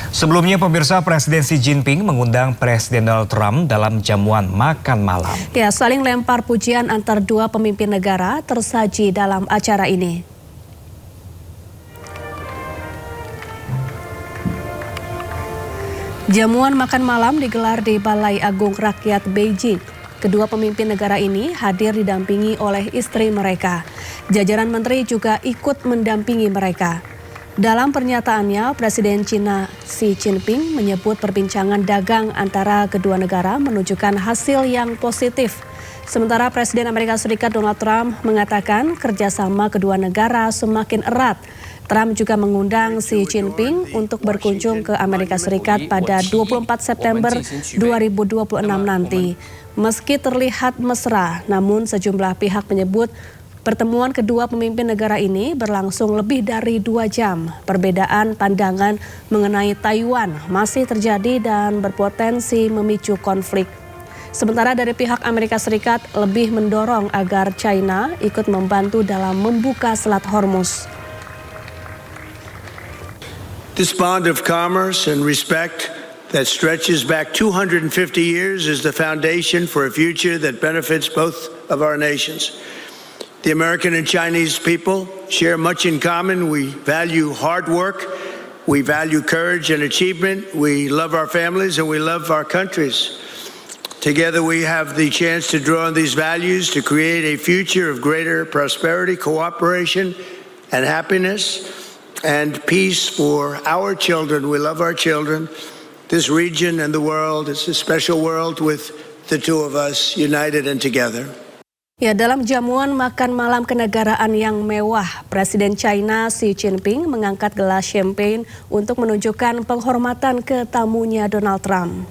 Sebelumnya pemirsa, Presiden Xi Jinping mengundang Presiden Donald Trump dalam jamuan makan malam. Ya, saling lempar pujian antar dua pemimpin negara tersaji dalam acara ini. Jamuan makan malam digelar di Balai Agung Rakyat Beijing. Kedua pemimpin negara ini hadir didampingi oleh istri mereka. Jajaran menteri juga ikut mendampingi mereka. Dalam pernyataannya, Presiden China Xi Jinping menyebut perbincangan dagang antara kedua negara menunjukkan hasil yang positif. Sementara Presiden Amerika Serikat Donald Trump mengatakan kerjasama kedua negara semakin erat. Trump juga mengundang Xi Jinping untuk berkunjung ke Amerika Serikat pada 24 September 2026 nanti. Meski terlihat mesra, namun sejumlah pihak menyebut pertemuan kedua pemimpin negara ini berlangsung lebih dari 2 jam. Perbedaan pandangan mengenai Taiwan masih terjadi dan berpotensi memicu konflik. Sementara dari pihak Amerika Serikat lebih mendorong agar China ikut membantu dalam membuka Selat Hormuz. This bond of commerce and respect that stretches back 250 years is the foundation for a future that benefits both of our nations. The American and Chinese people share much in common. We value hard work, we value courage and achievement, we love our families and we love our countries. Together we have the chance to draw on these values to create a future of greater prosperity, cooperation and happiness and peace for our children. We love our children. This region and the world is a special world with the two of us united and together. Ya, dalam jamuan makan malam kenegaraan yang mewah, Presiden China Xi Jinping mengangkat gelas champagne untuk menunjukkan penghormatan ke tamunya Donald Trump.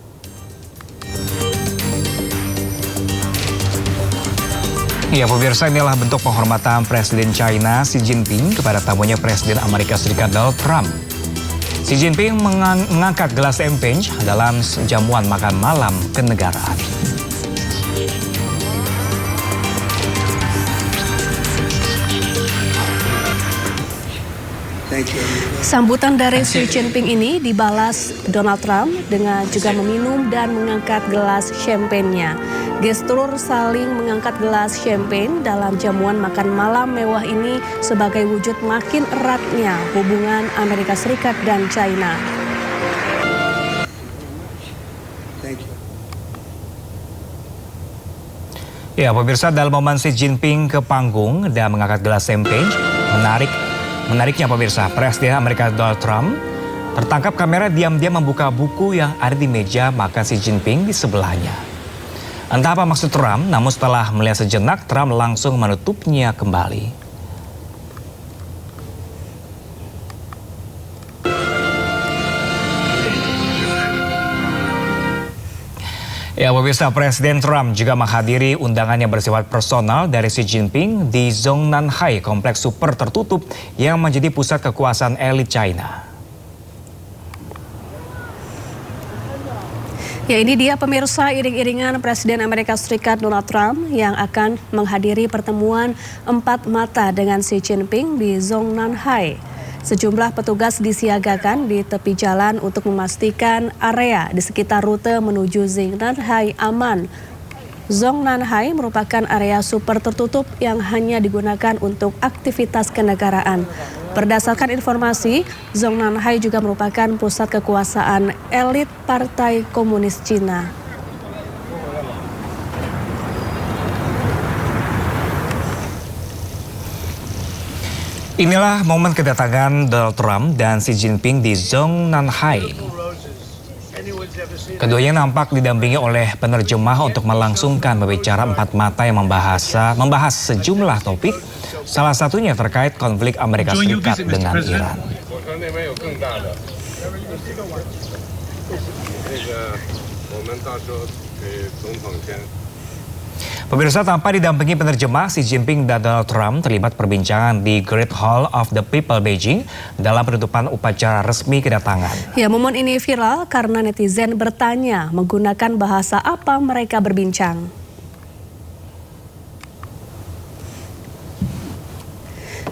Ya pemirsa, inilah bentuk penghormatan Presiden China Xi Jinping kepada tamunya Presiden Amerika Serikat Donald Trump. Xi Jinping mengangkat gelas champagne dalam jamuan makan malam kenegaraan. Sambutan dari Xi Jinping ini dibalas Donald Trump dengan juga meminum dan mengangkat gelas champagne-nya. Gestur saling mengangkat gelas champagne dalam jamuan makan malam mewah ini sebagai wujud makin eratnya hubungan Amerika Serikat dan China. Ya pemirsa, dalam momen Xi Jinping ke panggung dan mengangkat gelas champagne, Menariknya pemirsa, Presiden Amerika Donald Trump tertangkap kamera diam-diam membuka buku yang ada di meja makan Xi Jinping di sebelahnya. Entah apa maksud Trump, namun setelah melihat sejenak, Trump langsung menutupnya kembali. Ya pemirsa, Presiden Trump juga menghadiri undangan yang bersifat personal dari Xi Jinping di Zhongnanhai, kompleks super tertutup yang menjadi pusat kekuasaan elit China. Ya, ini dia pemirsa iring-iringan Presiden Amerika Serikat Donald Trump yang akan menghadiri pertemuan 4 mata dengan Xi Jinping di Zhongnanhai. Sejumlah petugas disiagakan di tepi jalan untuk memastikan area di sekitar rute menuju Zhongnanhai aman. Zhongnanhai merupakan area super tertutup yang hanya digunakan untuk aktivitas kenegaraan. Berdasarkan informasi, Zhongnanhai juga merupakan pusat kekuasaan elit Partai Komunis Cina. Inilah momen kedatangan Donald Trump dan Xi Jinping di Zhongnanhai. Keduanya nampak didampingi oleh penerjemah untuk melangsungkan pembicara 4 mata yang membahas sejumlah topik, salah satunya terkait konflik Amerika Serikat dengan Iran. Pemirsa, tanpa didampingi penerjemah, Xi Jinping dan Donald Trump terlibat perbincangan di Great Hall of the People Beijing dalam penutupan upacara resmi kedatangan. Ya, momen ini viral karena netizen bertanya menggunakan bahasa apa mereka berbincang.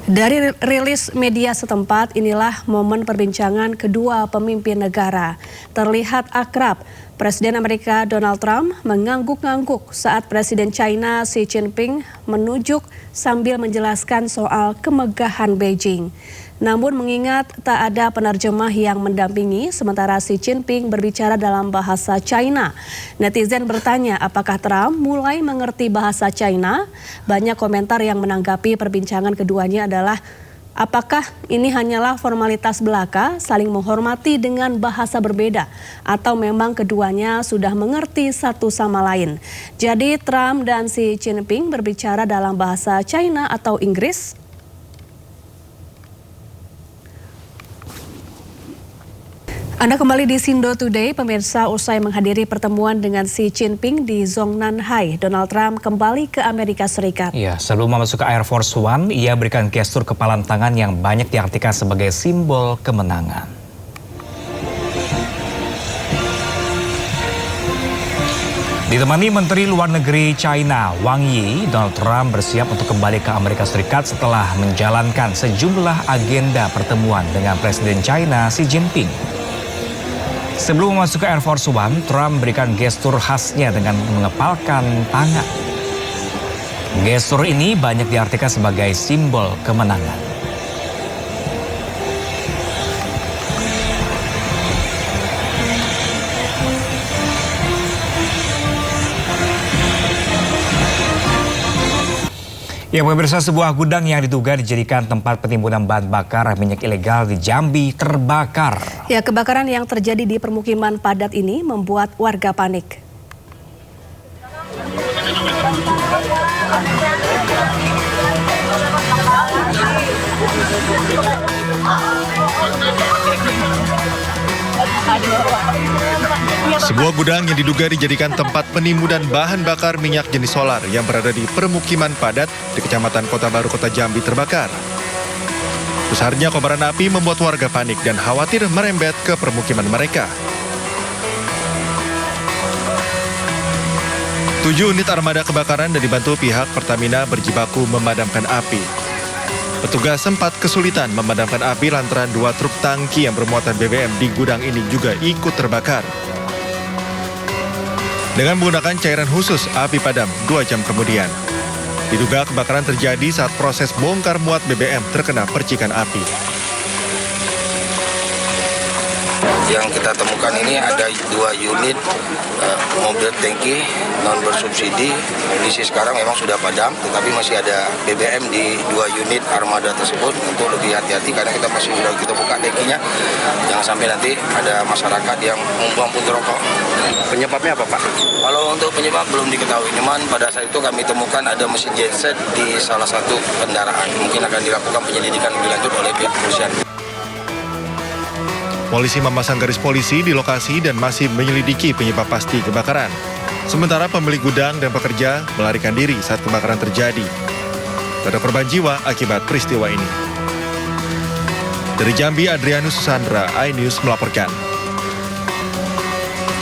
Dari rilis media setempat, inilah momen perbincangan kedua pemimpin negara. Terlihat akrab, Presiden Amerika Donald Trump mengangguk-angguk saat Presiden China Xi Jinping menunjuk sambil menjelaskan soal kemegahan Beijing. Namun mengingat tak ada penerjemah yang mendampingi sementara Xi Jinping berbicara dalam bahasa China. Netizen bertanya apakah Trump mulai mengerti bahasa China? Banyak komentar yang menanggapi perbincangan keduanya adalah apakah ini hanyalah formalitas belaka saling menghormati dengan bahasa berbeda atau memang keduanya sudah mengerti satu sama lain. Jadi Trump dan Xi Jinping berbicara dalam bahasa China atau Inggris? Anda kembali di Sindo Today, pemirsa. Usai menghadiri pertemuan dengan Xi Jinping di Zhongnanhai, Donald Trump kembali ke Amerika Serikat. Ya, sebelum masuk ke Air Force One, ia berikan gestur kepalan tangan yang banyak diartikan sebagai simbol kemenangan. Ditemani Menteri Luar Negeri China, Wang Yi, Donald Trump bersiap untuk kembali ke Amerika Serikat setelah menjalankan sejumlah agenda pertemuan dengan Presiden China Xi Jinping. Sebelum masuk ke Air Force One, Trump berikan gestur khasnya dengan mengepalkan tangan. Gestur ini banyak diartikan sebagai simbol kemenangan. Ya, pemirsa, sebuah gudang yang diduga dijadikan tempat penimbunan bahan bakar minyak ilegal di Jambi terbakar. Ya, kebakaran yang terjadi di permukiman padat ini membuat warga panik. Sebuah gudang yang diduga dijadikan tempat penimbunan bahan bakar minyak jenis solar yang berada di permukiman padat di Kecamatan Kota Baru, Kota Jambi terbakar. Besarnya kobaran api membuat warga panik dan khawatir merembet ke permukiman mereka. 7 unit armada kebakaran dan dibantu pihak Pertamina berjibaku memadamkan api. Petugas sempat kesulitan memadamkan api lantaran 2 truk tangki yang bermuatan BBM di gudang ini juga ikut terbakar. Dengan menggunakan cairan khusus, api padam 2 jam kemudian. Diduga kebakaran terjadi saat proses bongkar muat BBM terkena percikan api. Yang kita temukan ini ada 2 unit mobil tangki non bersubsidi. Kondisi sekarang memang sudah padam, tetapi masih ada BBM di 2 unit armada tersebut. Untuk lebih hati-hati karena kita buka tangkinya, jangan sampai nanti ada masyarakat yang membuang puntung rokok. Penyebabnya apa, Pak? Kalau untuk penyebab belum diketahui, cuman pada saat itu kami temukan ada mesin genset di salah satu kendaraan. Mungkin akan dilakukan penyelidikan lebih lanjut oleh pihak kepolisian. Polisi memasang garis polisi di lokasi dan masih menyelidiki penyebab pasti kebakaran. Sementara pemilik gudang dan pekerja melarikan diri saat kebakaran terjadi. Tak ada korban jiwa akibat peristiwa ini. Dari Jambi, Adrianus Susandra, iNews melaporkan.